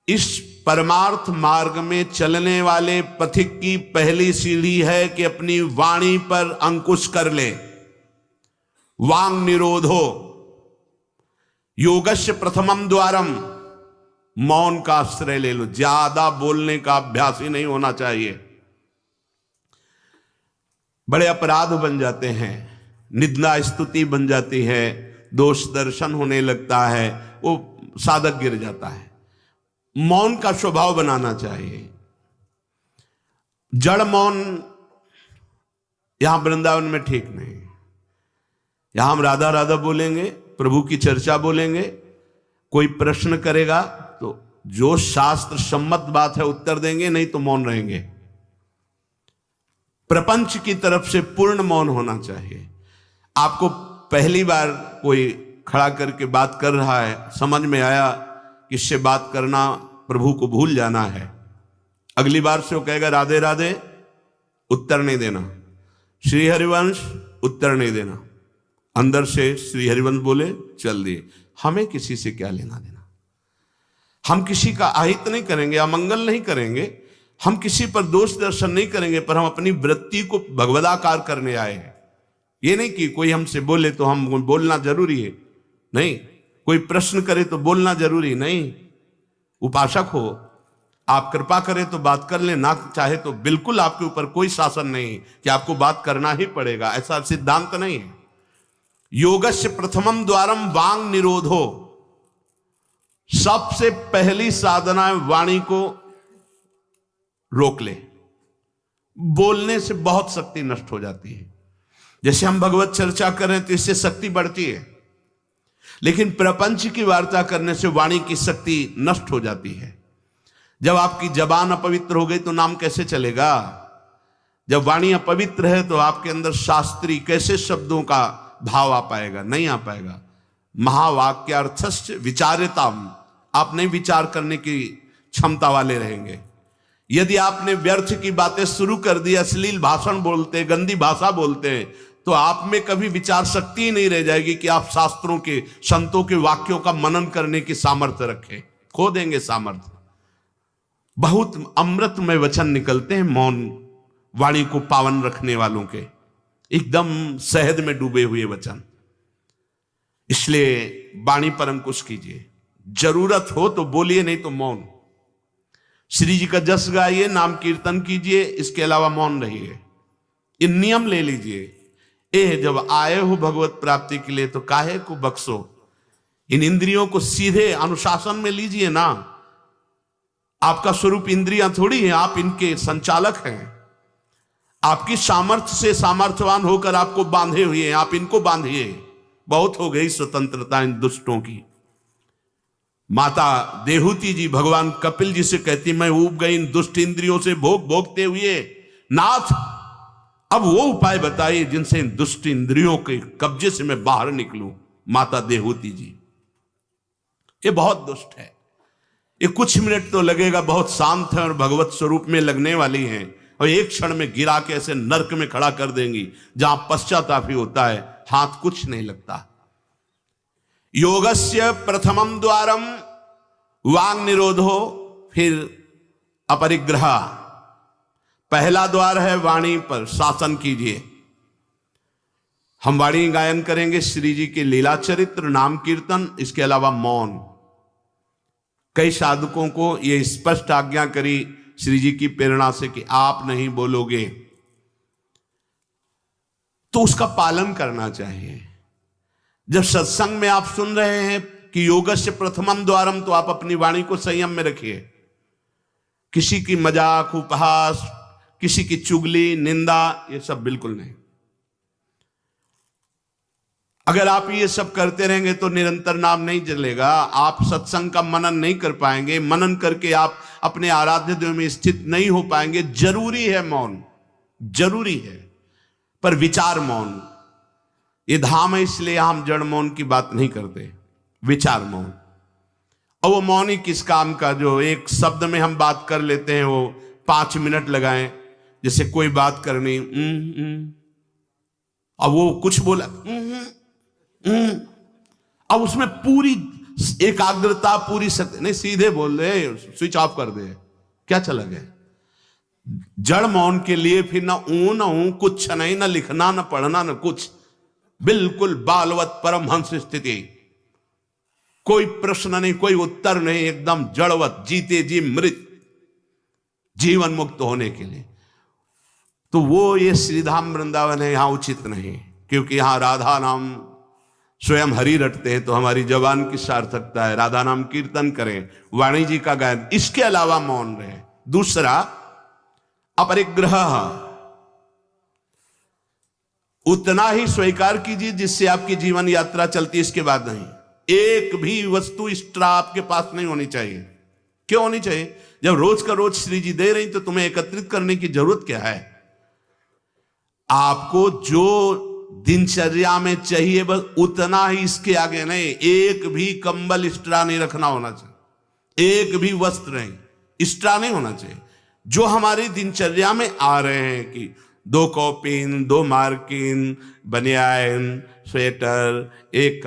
इस परमार्थ मार्ग में चलने वाले पथिक की पहली सीढ़ी है कि अपनी वाणी पर अंकुश कर ले। वांग निरोधो योगस्य प्रथमम द्वारम, मौन का आश्रय ले लो। ज्यादा बोलने का अभ्यास ही नहीं होना चाहिए। बड़े अपराध बन जाते हैं, निंदा स्तुति बन जाती है, दोष दर्शन होने लगता है, वो साधक गिर जाता है। मौन का स्वभाव बनाना चाहिए। जड़ मौन यहां वृंदावन में ठीक नहीं। यहां हम राधा राधा बोलेंगे, प्रभु की चर्चा बोलेंगे, कोई प्रश्न करेगा तो जो शास्त्र सम्मत बात है उत्तर देंगे, नहीं तो मौन रहेंगे। प्रपंच की तरफ से पूर्ण मौन होना चाहिए। आपको पहली बार कोई खड़ा करके बात कर रहा है, समझ में आया कि इससे बात करना प्रभु को भूल जाना है, अगली बार से वो कहेगा राधे राधे, उत्तर नहीं देना, श्री हरिवंश उत्तर नहीं देना, अंदर से श्री हरिवंश बोले चल दिए। हमें किसी से क्या लेना देना। हम किसी का अहित नहीं करेंगे, अमंगल नहीं करेंगे, हम किसी पर दोष दर्शन नहीं करेंगे, पर हम अपनी वृत्ति को भगवदाकार करने आए हैं। ये नहीं कि कोई हमसे बोले तो हम बोलना जरूरी है, नहीं, कोई प्रश्न करे तो बोलना जरूरी नहीं। उपासक हो, आप कृपा करें तो बात कर ले, ना चाहे तो बिल्कुल आपके ऊपर कोई शासन नहीं कि आपको बात करना ही पड़ेगा, ऐसा सिद्धांत नहीं है। योगस्य प्रथमम द्वारम वांग निरोधो, सबसे पहली साधना है वाणी को रोक ले। बोलने से बहुत शक्ति नष्ट हो जाती है। जैसे हम भगवत चर्चा करें तो इससे शक्ति बढ़ती है, लेकिन प्रपंच की वार्ता करने से वाणी की शक्ति नष्ट हो जाती है। जब आपकी जबान अपवित्र हो गई तो नाम कैसे चलेगा? जब वाणी अपवित्र है तो आपके अंदर शास्त्री कैसे शब्दों का भाव आ पाएगा? नहीं आ पाएगा। महावाक्यार्थस्य विचार्यताम, आप नहीं विचार करने की क्षमता वाले रहेंगे। यदि आपने व्यर्थ की बातें शुरू कर दी, अश्लील भाषण बोलते, गंदी भाषा बोलते, तो आप में कभी विचार शक्ति ही नहीं रह जाएगी कि आप शास्त्रों के, संतों के वाक्यों का मनन करने की सामर्थ्य रखें। खो देंगे सामर्थ्य। बहुत अमृतमय वचन निकलते हैं मौन वाणी को पावन रखने वालों के, एकदम शहद में डूबे हुए वचन। इसलिए वाणी पर अंकुश कीजिए। जरूरत हो तो बोलिए, नहीं तो मौन। श्री जी का जस गाइए, नाम कीर्तन कीजिए, इसके अलावा मौन रहिए। ये नियम ले लीजिए। जब आए हो भगवत प्राप्ति के लिए तो काहे को बख्शो। इन इंद्रियों को सीधे अनुशासन में लीजिए ना। आपका स्वरूप इंद्रियां थोड़ी है, आप इनके संचालक हैं। आपकी सामर्थ्य से सामर्थ्यवान होकर आपको बांधे हुए हैं, आप इनको बांधिए। बहुत हो गई स्वतंत्रता इन दुष्टों की। माता देहूती जी भगवान कपिल जी से कहती, मैं ऊब गई इन दुष्ट इंद्रियों से भोगते हुए, नाथ अब वो उपाय बताइए जिनसे इन दुष्ट इंद्रियों के कब्जे से मैं बाहर निकलूं। माता देहूती जी, ये बहुत दुष्ट है। ये कुछ मिनट तो लगेगा, बहुत शांत है और भगवत स्वरूप में लगने वाली हैं, और एक क्षण में गिरा के ऐसे नरक में खड़ा कर देंगी जहां पश्चाताप ही होता है, हाथ कुछ नहीं लगता। योगस्य प्रथमम द्वारम वांग निरोधो, फिर अपरिग्रह। पहला द्वार है वाणी पर शासन कीजिए। हम वाणी गायन करेंगे, श्री जी के लीला चरित्र, नाम कीर्तन, इसके अलावा मौन। कई साधकों को यह स्पष्ट आज्ञा करी श्री जी की प्रेरणा से कि आप नहीं बोलोगे, तो उसका पालन करना चाहिए। जब सत्संग में आप सुन रहे हैं कि योगस्य प्रथमम द्वारम, तो आप अपनी वाणी को संयम में रखिए। किसी की मजाक, उपहास, किसी की चुगली, निंदा, ये सब बिल्कुल नहीं। अगर आप ये सब करते रहेंगे तो निरंतर नाम नहीं चलेगा। आप सत्संग का मनन नहीं कर पाएंगे। मनन करके आप अपने आराध्य देव में स्थित नहीं हो पाएंगे। जरूरी है मौन, जरूरी है, पर विचार मौन। ये धाम है, इसलिए हम जड़ मौन की बात नहीं करते, विचार मौन। और वो मौन ही किस काम का जो एक शब्द में हम बात कर लेते हैं, वो 5 मिनट लगाएं। जैसे कोई बात करनी, अब वो कुछ बोला, अब उसमें पूरी एकाग्रता पूरी शक्ति नहीं, सीधे बोल रहे, स्विच ऑफ कर दे, क्या चला गया। जड़ मौन के लिए फिर ना ऊ न ऊ, कुछ नहीं, ना लिखना ना पढ़ना ना कुछ, बिल्कुल बालवत परमहंस स्थिति, कोई प्रश्न नहीं, कोई उत्तर नहीं, एकदम जड़वत, जीते जी मृत, जीवन मुक्त होने के लिए। तो वो ये श्रीधाम वृंदावन है, यहां उचित नहीं, क्योंकि यहां राधा नाम स्वयं हरि रटते हैं, तो हमारी जबान की सार्थकता है, राधा नाम कीर्तन करें, वाणी जी का गायन, इसके अलावा मौन रहे। दूसरा, अपरिग्रह, उतना ही स्वीकार कीजिए जिससे आपकी जीवन यात्रा चलती, इसके बाद नहीं। एक भी वस्तु एक्स्ट्रा आपके पास नहीं होनी चाहिए। क्यों होनी चाहिए? जब रोज का रोज श्री जी दे रही तो तुम्हें एकत्रित करने की जरूरत क्या है? आपको जो दिनचर्या में चाहिए बस उतना ही, इसके आगे नहीं। एक भी कंबल एक्स्ट्रा नहीं रखना होना चाहिए, एक भी वस्त्र नहीं एक्स्ट्रा नहीं होना चाहिए। जो हमारी दिनचर्या में आ रहे हैं कि 2 कॉपिन, 2 मार्किन, बनियान, स्वेटर, एक